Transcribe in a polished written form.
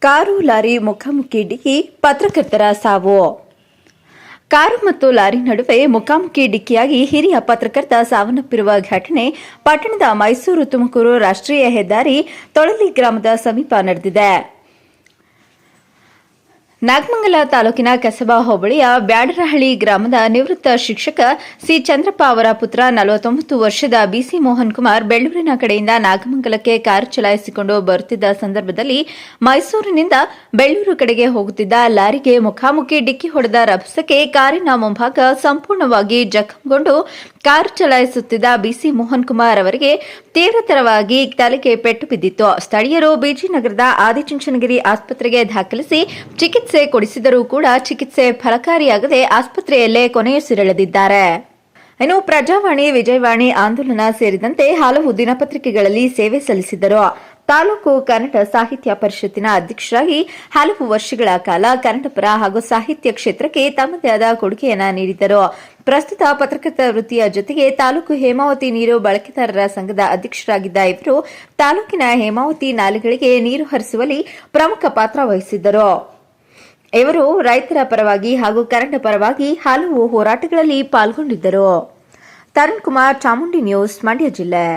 Car lorry ಮುಖಾಮುಖಿ ಡಿಕ್ಕಿ ಪತ್ರಕರ್ತರ ಸಾವು. ಕಾರು ಮತ್ತು ಲಾರಿ ನಡುವೆ ಮುಖಾಮುಖಿ ಡಿಕ್ಕಿಯಾಗಿ ಹಿರಿಯ ಪತ್ರಕರ್ತ ಸಾವನ್ನಪ್ಪಿರುವ ಘಟನೆ ಪಟ್ಟಣದ ಮೈಸೂರು ತುಮಕೂರು ರಾಷ್ಟ್ರೀಯ ಹೆದ್ದಾರಿ ತೊಳಲಿ ಗ್ರಾಮದ ಸಮೀಪ ನಡೆದಿದೆ. ನಾಗಮಂಗಲ ತಾಲೂಕಿನ ಕಸಬಾ ಹೋಬಳಿಯ ಬ್ಯಾಡರಹಳ್ಳಿ ಗ್ರಾಮದ ನಿವೃತ್ತ ಶಿಕ್ಷಕ ಸಿ ಚಂದ್ರಪ್ಪ ಅವರ ಪುತ್ರ 49 ವರ್ಷದ ಬಿಸಿ ಮೋಹನ್ ಕುಮಾರ್ ಬೆಳ್ಳೂರಿನ ಕಡೆಯಿಂದ ನಾಗಮಂಗಲಕ್ಕೆ ಕಾರು ಚಲಾಯಿಸಿಕೊಂಡು ಬರುತ್ತಿದ್ದ ಸಂದರ್ಭದಲ್ಲಿ ಮೈಸೂರಿನಿಂದ ಬೆಳ್ಳೂರು ಕಡೆಗೆ ಹೋಗುತ್ತಿದ್ದ ಲಾರಿಗೆ ಮುಖಾಮುಖಿ ಡಿಕ್ಕಿ ಹೊಡೆದ ರಭಸಕ್ಕೆ ಕಾರಿನ ಮುಂಭಾಗ ಸಂಪೂರ್ಣವಾಗಿ ಜಖಂಗೊಂಡು ಕಾರು ಚಲಾಯಿಸುತ್ತಿದ್ದ ಬಿಸಿ ಮೋಹನ್ ಕುಮಾರ್ ಅವರಿಗೆ ತೀವ್ರತರವಾಗಿ ತಲೆಗೆ ಪೆಟ್ಟು ಬಿದ್ದಿತ್ತು. ಸ್ಥಳೀಯರು ಬಿಜಿನಗರದ ಆದಿಚುಂಚನಗಿರಿ ಆಸ್ಪತ್ರೆಗೆ ದಾಖಲಿಸಿ ಚಿಕಿತ್ಸೆ ಕೊಡಿಸಿದರೂ ಕೂಡ ಚಿಕಿತ್ಸೆ ಫಲಕಾರಿಯಾಗದೆ ಆಸ್ಪತ್ರೆಯಲ್ಲೇ ಕೊನೆಯುಸಿರೆಳೆದಿದ್ದಾರೆ. ಇನ್ನು ಪ್ರಜಾವಾಣಿ, ವಿಜಯವಾಣಿ, ಆಂದೋಲನ ಸೇರಿದಂತೆ ಹಲವು ದಿನಪತ್ರಿಕೆಗಳಲ್ಲಿ ಸೇವೆ ಸಲ್ಲಿಸಿದರು. ತಾಲೂಕು ಕನ್ನಡ ಸಾಹಿತ್ಯ ಪರಿಷತ್ತಿನ ಅಧ್ಯಕ್ಷರಾಗಿ ಹಲವು ವರ್ಷಗಳ ಕಾಲ ಕನ್ನಡಪರ ಹಾಗೂ ಸಾಹಿತ್ಯ ಕ್ಷೇತ್ರಕ್ಕೆ ತಮ್ಮದೇ ಆದ ಕೊಡುಗೆಯನ್ನು ನೀಡಿದರು. ಪ್ರಸ್ತುತ ಪತ್ರಕರ್ತ ವೃತ್ತಿಯ ಜೊತೆಗೆ ತಾಲೂಕು ಹೇಮಾವತಿ ನೀರು ಬಳಕೆದಾರರ ಸಂಘದ ಅಧ್ಯಕ್ಷರಾಗಿದ್ದ ಇವರು ತಾಲೂಕಿನ ಹೇಮಾವತಿ ನಾಲೆಗಳಿಗೆ ನೀರು ಹರಿಸುವಲ್ಲಿ ಪ್ರಮುಖ ಪಾತ್ರ ವಹಿಸಿದ್ದರು. ಇವರು ರೈತರ ಪರವಾಗಿ ಹಾಗೂ ಕನ್ನಡ ಪರವಾಗಿ ಹಲವು ಹೋರಾಟಗಳಲ್ಲಿ ಪಾಲ್ಗೊಂಡಿದ್ದರು. ತರುಣ್ ಕುಮಾರ್, ಚಾಮುಂಡಿ ನ್ಯೂಸ್, ಮಂಡ್ಯ ಜಿಲ್ಲೆ.